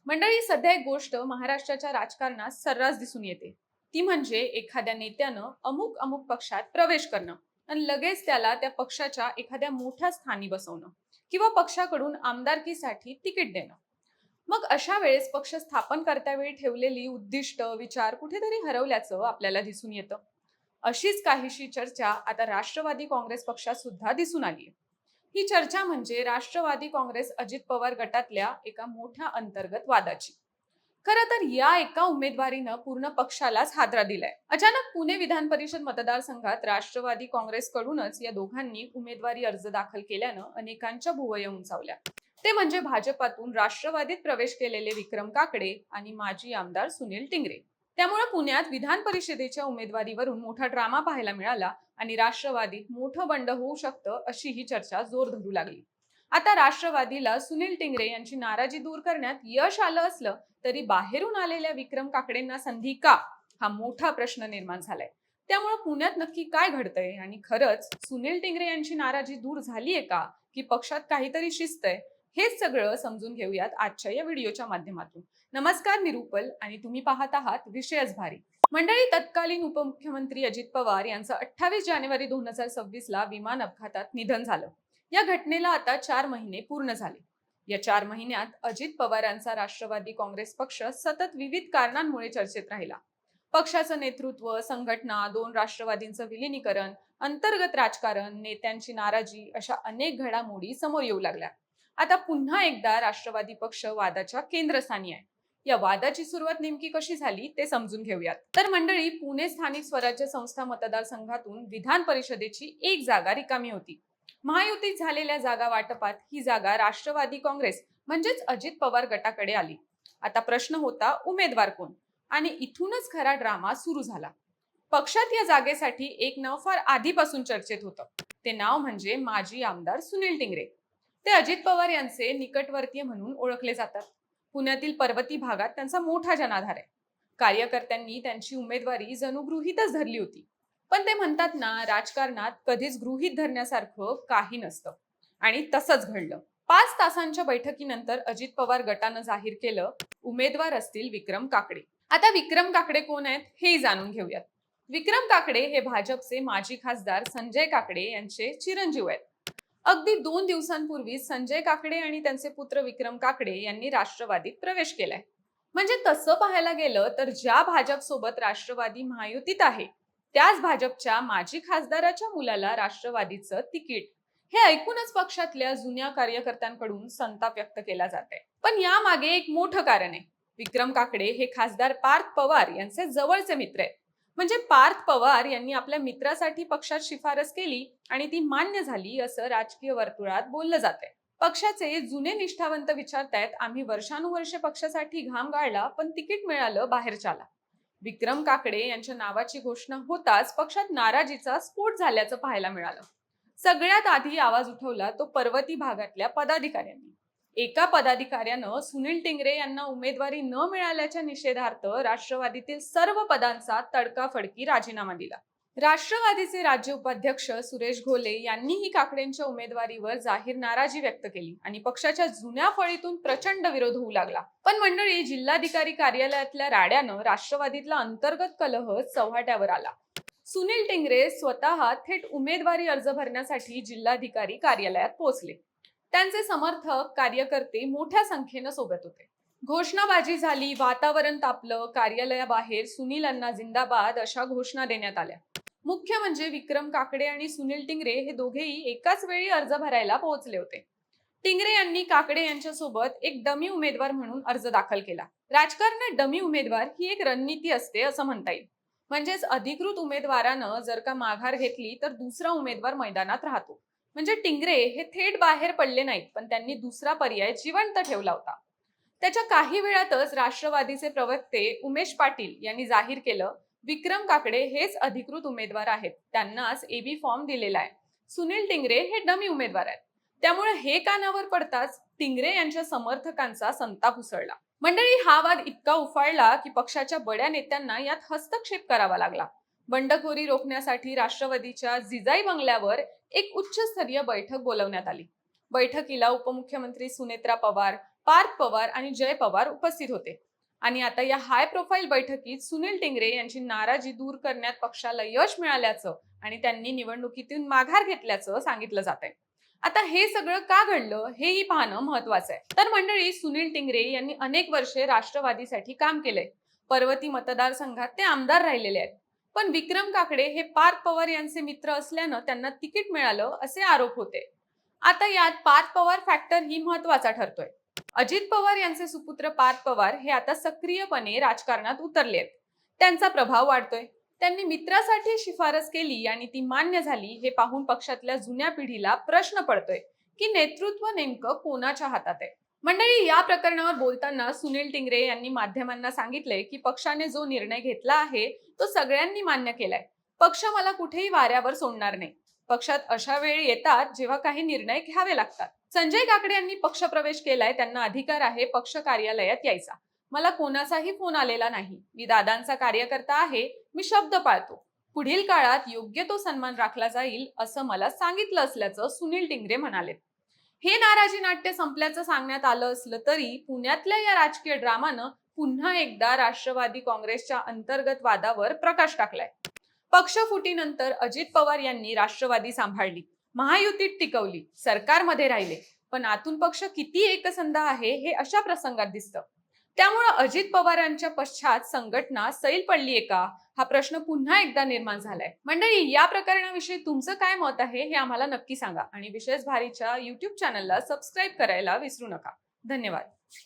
मंडळी, सध्या एक गोष्ट महाराष्ट्राच्या राजकारणात सर्रास दिसून येते. ती म्हणजे एखाद्या नेत्यानं अमुक अमुक पक्षात प्रवेश करणं आणि लगेच त्याला त्या पक्षाच्या एखाद्या मोठ्या स्थानी बसवणं किंवा पक्षाकडून आमदारकीसाठी तिकीट देणं. मग अशा वेळेस पक्ष स्थापन करत्यावेळी ठेवलेली उद्दिष्ट विचार कुठेतरी हरवल्याचं आपल्याला दिसून येतं. अशीच काहीशी चर्चा आता राष्ट्रवादी काँग्रेस पक्षात सुद्धा दिसून आली. ही चर्चा म्हणजे राष्ट्रवादी काँग्रेस अजित पवार गटातल्या एका मोठ्या अंतर्गत वादाची. खरं तर या एका उमेदवारीनं पूर्ण पक्षालाच हादरा दिलाय. अचानक पुणे विधान परिषद मतदारसंघात राष्ट्रवादी काँग्रेसकडूनच या दोघांनी उमेदवारी अर्ज दाखल केल्यानं अनेकांच्या भुवया उंचावल्या. ते म्हणजे भाजपातून राष्ट्रवादीत प्रवेश केलेले विक्रम काकडे आणि माजी आमदार सुनील टिंगरे. त्यामुळे पुण्यात विधान परिषदेच्या उमेदवारीवरून मोठा ड्रामा पाहायला मिळाला आणि राष्ट्रवादीत मोठं बंड होऊ शकतं अशी ही चर्चा जोर धरू लागली. आता राष्ट्रवादीला सुनील टिंगरे यांची नाराजी दूर करण्यात यश आलं असलं तरी बाहेरून आलेल्या विक्रम काकडेंना संधी का, हा मोठा प्रश्न निर्माण झालाय. त्यामुळे पुण्यात नक्की काय घडतंय आणि खरंच सुनील टिंगरे यांची नाराजी दूर झालीये का, की पक्षात काहीतरी शिस्तय, हेच सगळं समजून घेऊयात आजच्या या व्हिडिओच्या माध्यमातून. नमस्कार, मी रुपल आणि तुम्ही पाहत आहात विषयच भारी. मंडळी, तत्कालीन उपमुख्यमंत्री अजित पवार यांचं 28 जानेवारी 2026 ला विमान अपघातात निधन झालं. या घटनेला आता 4 महिने पूर्ण झाले. या 4 महिन्यात अजित पवारांचा राष्ट्रवादी काँग्रेस पक्ष सतत विविध कारणांमुळे चर्चेत राहिला. पक्षाचं नेतृत्व, संघटना, 2 राष्ट्रवादींचं विलिनीकरण, अंतर्गत राजकारण, नेत्यांची नाराजी अशा अनेक घडामोडी समोर येऊ लागल्या. आता पुन्हा एकदा राष्ट्रवादी पक्ष वादाच्या केंद्रस्थानी आहे. या वादाची सुरुवात नेमकी कशी झाली ते समजून घेऊयात. तर मंडळी, पुणे स्थानिक स्वराज्य संस्था मतदारसंघातून विधान परिषदेची एक जागा रिकामी होती. महायुतीत झालेल्या जागा वाटपात ही जागा राष्ट्रवादी काँग्रेस म्हणजेच अजित पवार गटाकडे आली. आता प्रश्न होता, उमेदवार कोण? आणि इथूनच खरा ड्रामा सुरू झाला. पक्षात या जागेसाठी एक नाव फार आधीपासून चर्चेत होतं. ते नाव म्हणजे माजी आमदार सुनील टिंगरे. ते अजित पवार यांचे निकटवर्तीय म्हणून ओळखले जातात. पुण्यातील पर्वती भागात त्यांचा मोठा जनाधार आहे. कार्यकर्त्यांनी त्यांची उमेदवारी जणू गृहीतच धरली होती. पण ते म्हणतात ना, राजकारणात कधीच गृहीत धरण्यासारखं काही नसतं. आणि तसंच घडलं. 5 तासांच्या बैठकीनंतर अजित पवार गटानं जाहीर केलं, उमेदवार असतील विक्रम काकडे. आता विक्रम काकडे कोण आहेत हेही जाणून घेऊयात. विक्रम काकडे हे भाजपचे माजी खासदार संजय काकडे यांचे चिरंजीव आहेत. अगदी 2 दिवसांपूर्वी संजय काकडे आणि त्यांचे पुत्र विक्रम काकडे यांनी राष्ट्रवादीत प्रवेश केलाय. म्हणजे तसं पाहायला गेलं तर ज्या भाजप सोबत राष्ट्रवादी महायुतीत आहे, त्याच भाजपच्या माजी खासदाराच्या मुलाला राष्ट्रवादीचं तिकीट, हे ऐकूनच पक्षातल्या जुन्या कार्यकर्त्यांकडून संताप व्यक्त केला जातोय. पण यामागे एक मोठं कारण आहे. विक्रम काकडे हे खासदार पार्थ पवार यांचे जवळचे मित्र आहेत. म्हणजे पार्थ पवार यांनी आपल्या मित्रासाठी पक्षात शिफारस केली आणि ती मान्य झाली असं राजकीय वर्तुळात बोललं जातंय. पक्षाचे जुने निष्ठावंत विचारतायत, आम्ही वर्षानुवर्षे पक्षासाठी घाम गाळला पण तिकीट मिळालं बाहेरच्याला. विक्रम काकडे यांच्या नावाची घोषणा होताच पक्षात नाराजीचा स्फोट झाल्याचं पाहायला मिळालं. सगळ्यात आधी आवाज उठवला तो पर्वती भागातल्या पदाधिकाऱ्यांनी. एका पदाधिकाऱ्यानं सुनील टिंगरे यांना उमेदवारी न मिळाल्याच्या निषेधार्थ राष्ट्रवादीतील सर्व पदांचा तडकाफडकी राजीनामा दिला. राष्ट्रवादीचे राज्य उपाध्यक्ष सुरेश घोले यांनीही काकडेंच्या उमेदवारीवर जाहीर नाराजी व्यक्त केली आणि पक्षाच्या जुन्या फळीतून प्रचंड विरोध होऊ लागला. पण मंडळी, जिल्हाधिकारी कार्यालयातल्या राड्यानं राष्ट्रवादीतला अंतर्गत कलह चव्हाट्यावर आला. सुनील टिंगरे स्वतः थेट उमेदवारी अर्ज भरण्यासाठी जिल्हाधिकारी कार्यालयात पोहोचले. त्यांचे समर्थक, कार्यकर्ते मोठ्या संख्येनं सोबत होते. घोषणाबाजी झाली, वातावरण तापलं. कार्यालयाबाहेर सुनील अण्णा जिंदाबाद अशा घोषणा देण्यात आल्या. मुख्य म्हणजे विक्रम काकडे आणि सुनील टिंगरे हे दोघेही एकाच वेळी अर्ज भरायला पोहोचले होते. टिंगरे यांनी काकडे यांच्यासोबत एक डमी उमेदवार म्हणून अर्ज दाखल केला. राजकारणात डमी उमेदवार ही एक रणनीती असते असं म्हणता येईल. म्हणजेच अधिकृत उमेदवारानं जर का माघार घेतली तर दुसरा उमेदवार मैदानात राहतो. म्हणजे टिंगरे हे थेट बाहेर पडले नाहीत, पण त्यांनी दुसरा पर्याय जिवंत ठेवला होता. त्याच्या काही वेळातच राष्ट्रवादीचे प्रवक्ते उमेश पाटील यांनी जाहीर केलं, विक्रम काकडे हेच अधिकृत उमेदवार आहेत, त्यांनाच एबी फॉर्म दिलेला आहे. सुनील टिंगरे हे डमी उमेदवार आहेत. त्यामुळे हे कानावर पडताच टिंगरे यांच्या समर्थकांचा संताप उसळला. मंडळी, हा वाद इतका उफाळला की पक्षाच्या बड्या नेत्यांना यात हस्तक्षेप करावा लागला. बंडखोरी रोखण्यासाठी राष्ट्रवादीच्या जिजाई बंगल्यावर एक उच्चस्तरीय बैठक बोलवण्यात आली. बैठकीला उपमुख्यमंत्री सुनेत्रा पवार, पार्थ पवार आणि जय पवार उपस्थित होते. आणि आता या हाय प्रोफाईल बैठकीत सुनील टिंगरे यांची नाराजी दूर करण्यात पक्षाला यश मिळाल्याचं आणि त्यांनी निवडणुकीतून माघार घेतल्याचं सांगितलं जात आहे. आता हे सगळं का घडलं हेही पाहणं महत्वाचं आहे. तर मंडळी, सुनील टिंगरे यांनी अनेक वर्षे राष्ट्रवादीसाठी काम केलंय. पर्वती मतदारसंघात ते आमदार राहिलेले आहेत. पण विक्रम काकडे हे पार्थ पवार यांचे मित्र असल्यानं त्यांना तिकीट मिळालं असे आरोप होते. आता यात पार्थ पवार फॅक्टर ही महत्वाचा ठरतोय. अजित पवार यांचे सुपुत्र पार्थ पवार हे आता सक्रियपणे राजकारणात उतरले आहेत. त्यांचा प्रभाव वाढतोय. त्यांनी मित्रासाठी शिफारस केली आणि ती मान्य झाली हे पाहून पक्षातल्या जुन्या पिढीला प्रश्न पडतोय की नेतृत्व नेमकं कोणाच्या हातात आहे. मंडळी, या प्रकरणावर बोलताना सुनील टिंगरे यांनी माध्यमांना सांगितले की पक्षाने जो निर्णय घेतला आहे तो सगळ्यांनी मान्य केलाय. पक्ष मला कुठेही वाऱ्यावर सोडणार नाही. पक्षात अशा वेळ येतात जेव्हा काही निर्णय घ्यावे लागतात. संजय काकडे यांनी पक्षप्रवेश केलाय. त्यांना अधिकार आहे पक्ष कार्यालयात यायचा. मला कोणाचाही फोन आलेला नाही. मी दादांचा कार्यकर्ता आहे. मी शब्द पाळतो. पुढील काळात योग्य तो सन्मान राखला जाईल असं मला सांगितलं असल्याचं सुनील टिंगरे म्हणाले. हे नाराजी नाट्य संपल्याचं सांगण्यात आलं असलं तरी पुण्यातल्या या राजकीय ड्रामानं पुन्हा एकदा राष्ट्रवादी काँग्रेसच्या अंतर्गत वादावर प्रकाश टाकलाय. पक्षफुटीनंतर अजित पवार यांनी राष्ट्रवादी सांभाळली, महायुतीत टिकवली, सरकारमध्ये राहिले, पण आतून पक्ष किती एकसंध आहे हे अशा प्रसंगात दिसतं. त्यामुळे अजित पवारांच्या पश्चात संघटना सैल पडलीये का हा प्रश्न पुन्हा एकदा निर्माण झालाय. मंडळी, या प्रकरणाविषयी तुमचं काय मत आहे हे आम्हाला नक्की सांगा आणि विशेष भारीच्या YouTube चॅनलला सबस्क्राईब करायला विसरू नका. धन्यवाद.